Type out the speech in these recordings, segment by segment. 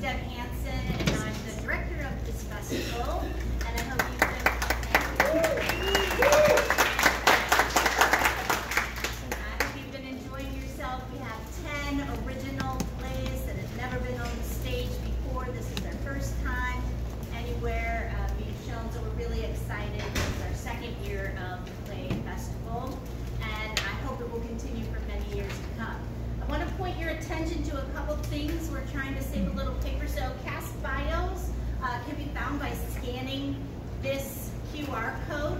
Deb Hansen, and I'm the director of this festival, and I hope you've been enjoying yourself. We have 10 original plays that have never been on the stage before. This is their first time anywhere being shown, so we're really excited. It's our second year of the Play Festival, and I hope it will continue for many years to come. I want to point your attention to a couple things. We're trying to save a little paper, so cast bios can be found by scanning this QR code.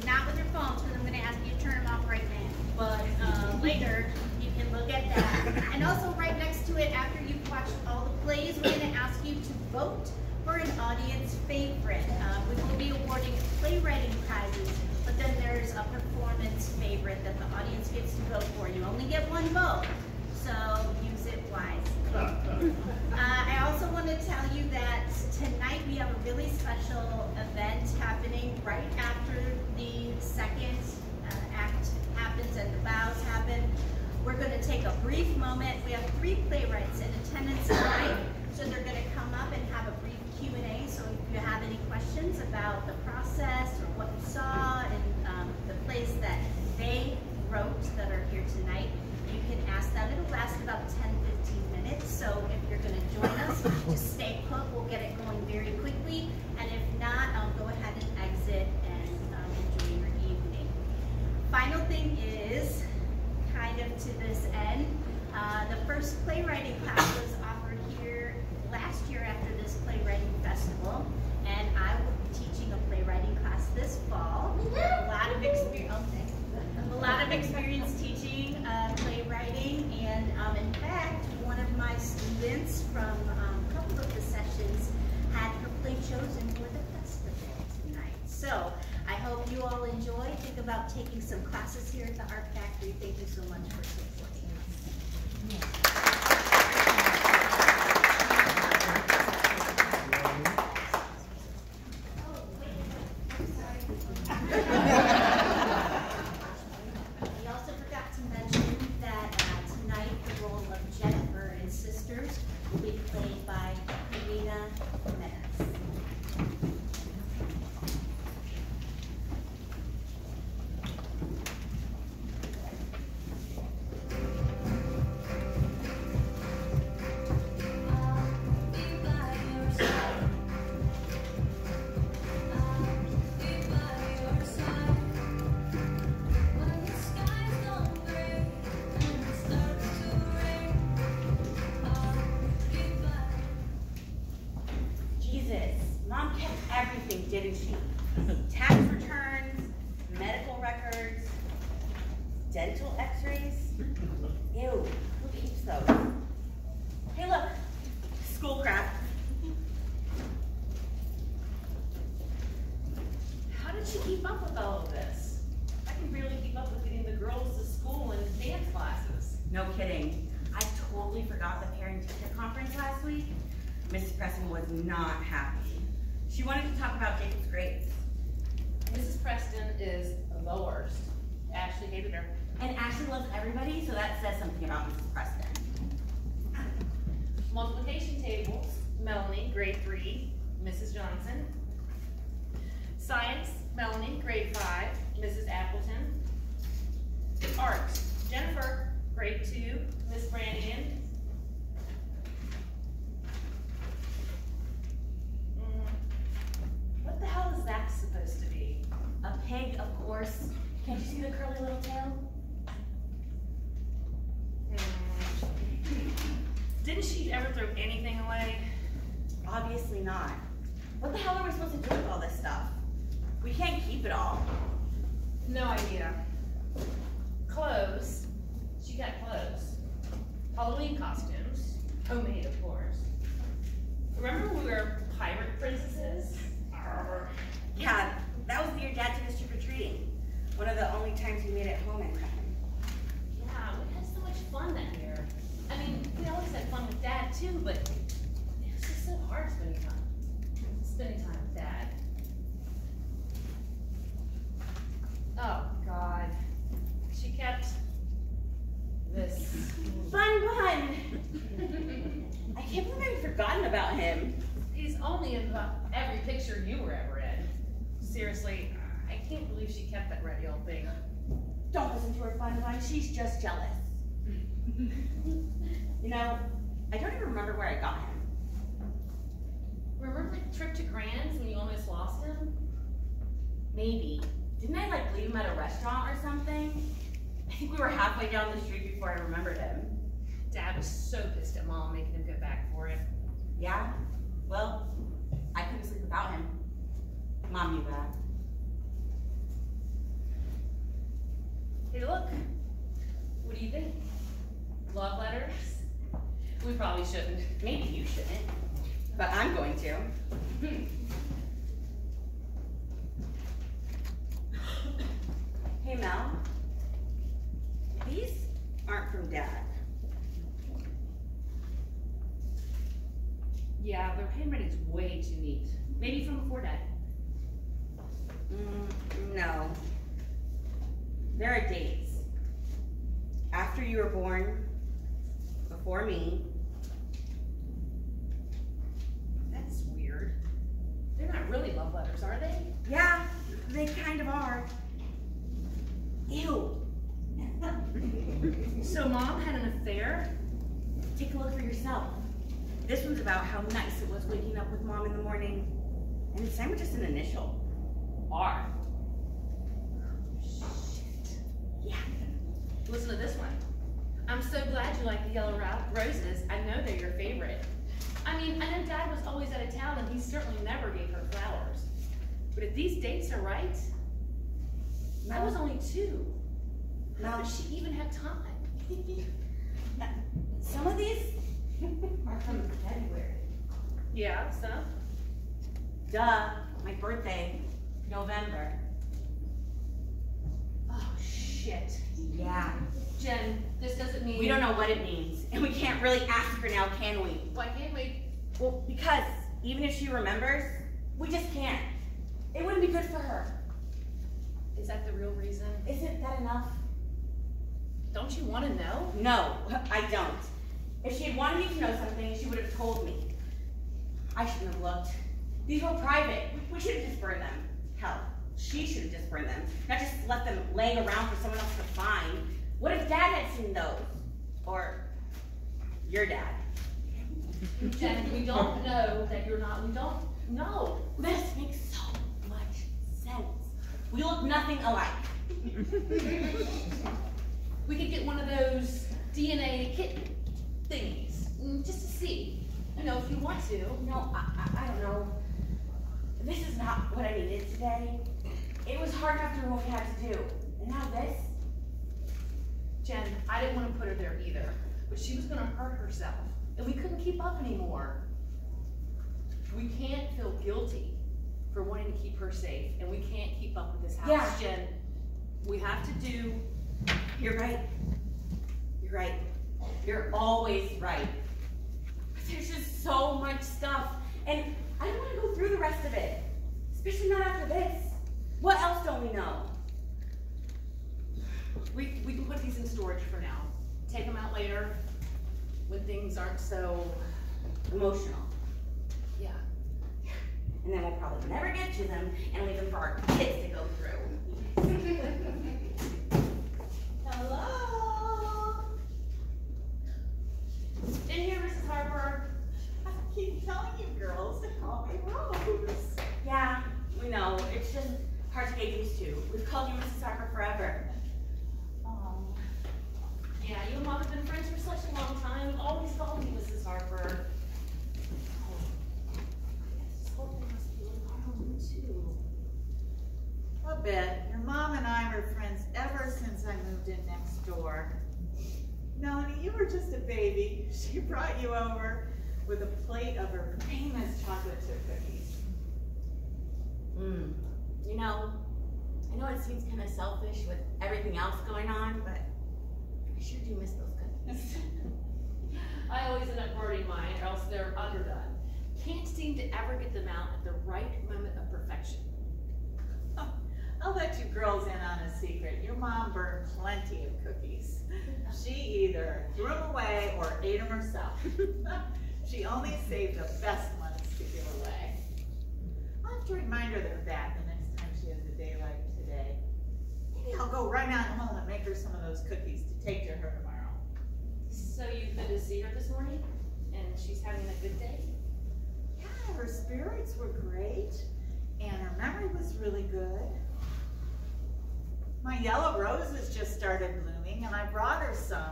Not with your phones, because I'm going to ask you to turn them off right now, but later you can look at that. And also right next to it, after you've watched all the plays, we're going to ask you to vote for an audience favorite. We will be awarding playwriting prizes, but then there's a performance favorite that the audience gets to vote for. You only get one vote, so use it wisely. I also want to tell you that tonight we have a really special event happening right after the second act happens and the bows happen. We're going to take a brief moment. We have 3 playwrights in attendance tonight, so they're going to come up and have a brief Q&A. So if you have any questions about the process or what you saw and the plays that they wrote that are here tonight, you can ask them. It'll last about 10-15 minutes. So if you're going to join us, just stay put. We'll get it going very quickly. And if not, go ahead and exit and enjoy your evening. Final thing is, kind of to this end, the first playwriting class was offered here last year after this playwriting festival, and I will be teaching a playwriting class this fall. A lot of experience teaching playwriting, and in fact, one of my students from a couple of the sessions had her play chosen for the festival tonight. So I hope you all enjoy. Think about taking some classes here at the Art Factory. Thank you so much for supporting us. We also forgot to mention that tonight the role of Jennifer in Sisters will be played by Karina Menace. Mom kept everything, didn't she? Tax returns, medical records, dental x-rays. Ew, who keeps those? Hey look, school crap. How did she keep up with all of this? I can barely keep up with getting the girls to school and dance classes. No kidding. I totally forgot the parent-teacher conference last week. Mrs. Preston was not happy. She wanted to talk about Jacob's grades. Mrs. Preston is the worst. Ashley hated her. And Ashley loves everybody, so that says something about Mrs. Preston. Multiplication tables, Melanie, grade 3, Mrs. Johnson. Science, Melanie, grade 5, Mrs. Appleton. Art, Jennifer, grade 2, Miss Brannigan. What the hell is that supposed to be? A pig, of course. Can't you see the curly little tail? Didn't she ever throw anything away? Obviously not. What the hell are we supposed to do with all this stuff? We can't keep it all. No idea. Clothes. She got clothes. Halloween costumes. Homemade, of course. Remember when we were pirate princesses? Arr. Yeah, that was the year Dad took us trick-or-treating. One of the only times we made it home in time. Yeah, we had so much fun that year. I mean, we always had fun with Dad too, but it was just so hard spending time with Dad. Oh God, she kept this Fun! I can't believe I forgotten about him. He's only in about every picture you were ever in. Seriously, I can't believe she kept that radio thing. Don't listen to her, Fun Vine. She's just jealous. You know, I don't even remember where I got him. Remember the trip to Grand's when you almost lost him? Maybe. Didn't I like leave him at a restaurant or something? I think we were halfway down the street before I remembered him. Dad was so pissed at Mom making him go back for it. Yeah? Well, I couldn't sleep without him. Mom knew that. Hey, look. What do you think? Love letters? We probably shouldn't. Maybe you shouldn't, but I'm going to. Hey, Mel. These aren't from Dad. Yeah, their handwriting's way too neat. Maybe from before Dad. No. There are dates. After you were born, before me. That's weird. They're not really love letters, are they? Yeah, they kind of are. Ew. So Mom had an affair? Take a look for yourself. This one's about how nice it was waking up with Mom in the morning. And it's just an initial. R. Shit. Yeah. Listen to this one. I'm so glad you like the yellow roses. I know they're your favorite. I mean, I know Dad was always out of town and he certainly never gave her flowers. But if these dates are right, I was only 2. How does she even have time? Some of these are from February. Yeah, so? Duh, my birthday, November. Oh, shit. Yeah. Jen, this doesn't mean... We don't know what it means, and we can't really ask her now, can we? Why can't we? Well, because even if she remembers, we just can't. It wouldn't be good for her. Is that the real reason? Isn't that enough? Don't you want to know? No, I don't. If she had wanted me to know something, she would have told me. I shouldn't have looked. These were private. We should have just burned them. Hell, she should have just burned them, not just left them laying around for someone else to find. What if Dad had seen those? Or your dad? Jen, we don't know that you're not. We don't know. This makes so much sense. We look nothing alike. We could get one of those DNA kit thingies, just to see. You know, if you want to. No, I don't know. This is not what I needed today. It was hard enough doing what we had to do. And now this? Jen, I didn't want to put her there either, but she was going to hurt herself, and we couldn't keep up anymore. We can't feel guilty for wanting to keep her safe, and we can't keep up with this house. Yeah. Jen, we have to do... You're right. You're right. You're always right. But there's just so much stuff, and I don't want to go through the rest of it, especially not after this. What else don't we know? We can put these in storage for now. Take them out later when things aren't so Emotional. Yeah. And then we'll probably never get to them and leave them for our kids to go through. Hello? In here, Mrs. Harper. I keep telling you girls to call me Rose. Yeah, we know. It's just hard to get used to. We've called you Mrs. Harper forever. Yeah, you and Mom have been friends for such a long time. You've always called me Mrs. Harper. This whole thing must be really hard on you, too. A bit. Your mom and I were friends ever since I moved in next door. Melanie, you were just a baby. She brought you over with a plate of her famous chocolate chip cookies. You know, I know it seems kind of selfish with everything else going on, but I sure do miss those cookies. I always end up burning mine, or else they're underdone. Can't seem to ever get them out at the right moment of perfection. I'll let you girls in on a secret. Your mom burned plenty of cookies. She either threw them away or ate them herself. She only saved the best ones to give away. I'll have to remind her they're bad the next time she has a day like today. Maybe I'll go right on home and make her some of those cookies to take to her tomorrow. So you've been to see her this morning, and she's having a good day? Yeah, her spirits were great, and her memory was really good. My yellow roses just started blooming, and I brought her some.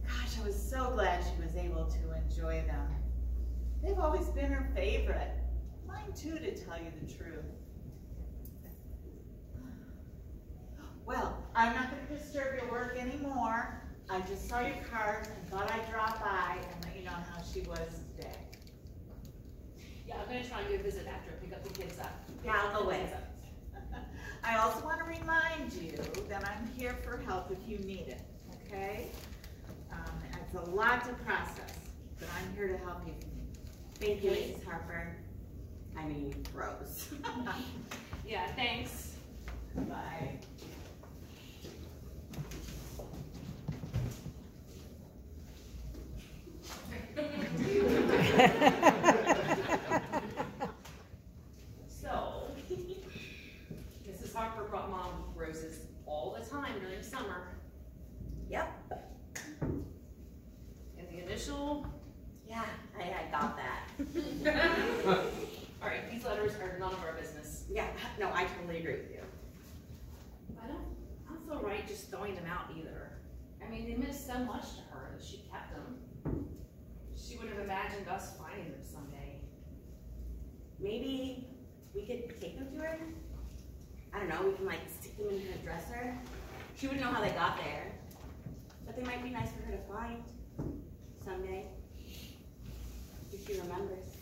Gosh, I was so glad she was able to enjoy them. They've always been her favorite. Mine too, to tell you the truth. Well, I'm not going to disturb your work anymore. I just saw your card and thought I'd drop by and let you know how she was today. Yeah, I'm gonna try and go visit after I pick up the kids up. Yeah, I'll go with. I also want to remind you that I'm here for help if you need it, okay? It's a lot to process, but I'm here to help you if you need it. Thank you, Mrs. Harper. I mean, Rose. Yeah, thanks. Bye. So, Mrs. Harper brought Mom roses all the time during the summer. Yep. And the initial, Yeah, I got that. all right, these letters are none of our business. Yeah, no, I totally agree with you. I don't feel right just throwing them out either. I mean, they meant so much to her that she kept them. She would have imagined us finding them someday. Maybe we could take them to her? I don't know, we can like stick them in her dresser. She wouldn't know how they got there. But they might be nice for her to find someday. If she remembers.